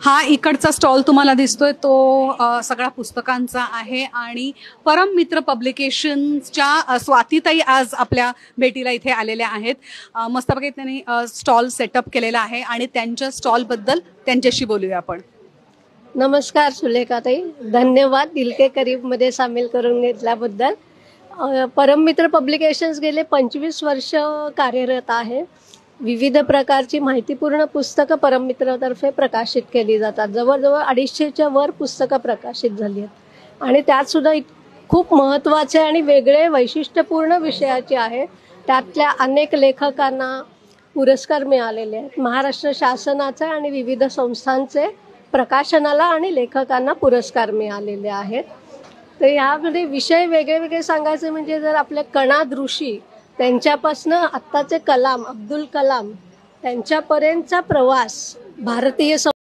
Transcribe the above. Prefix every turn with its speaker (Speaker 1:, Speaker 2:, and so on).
Speaker 1: हा इकडचा स्टॉल तुम्हाला दिसतोय तो सगळा पुस्तकांचा आहे आणि परम मित्र पब्लिकेशन्सच्या स्वातीताई आज आपल्या भेटीला इथे आलेल्या आहेत। मस्तपैकी त्यांनी स्टॉल सेटअप केलेला आहे आणि त्यांच्या स्टॉलबद्दल त्यांच्याशी बोलूया आपण।
Speaker 2: नमस्कार सुलेखाताई, धन्यवाद दिल के करीब मध्ये सामील करून घेतल्याबद्दल। परम मित्र पब्लिकेशन्स गेले 25 वर्ष कार्यरत आहे। विविध प्रकारची माहितीपूर्ण पुस्तकं परम मित्रतर्फे प्रकाशित केली जातात। जवळजवळ 250च्या वर पुस्तकं प्रकाशित झाली आहेत आणि त्यात सुद्धा खूप महत्त्वाचे आणि वेगळे वैशिष्ट्यपूर्ण विषयाचे आहे। त्यातल्या अनेक लेखकांना पुरस्कार मिळालेले आहेत। महाराष्ट्र शासनाचे आणि विविध संस्थांचे प्रकाशनाला आणि लेखकांना पुरस्कार मिळालेले आहेत। तर यामध्ये विषय वेगळे वेगळे सांगायचे म्हणजे जर आपले कणाद ऋषी त्यांच्यापासून आत्ताचे कलाम, अब्दुल कलाम त्यांच्यापर्यंतचा प्रवास, भारतीय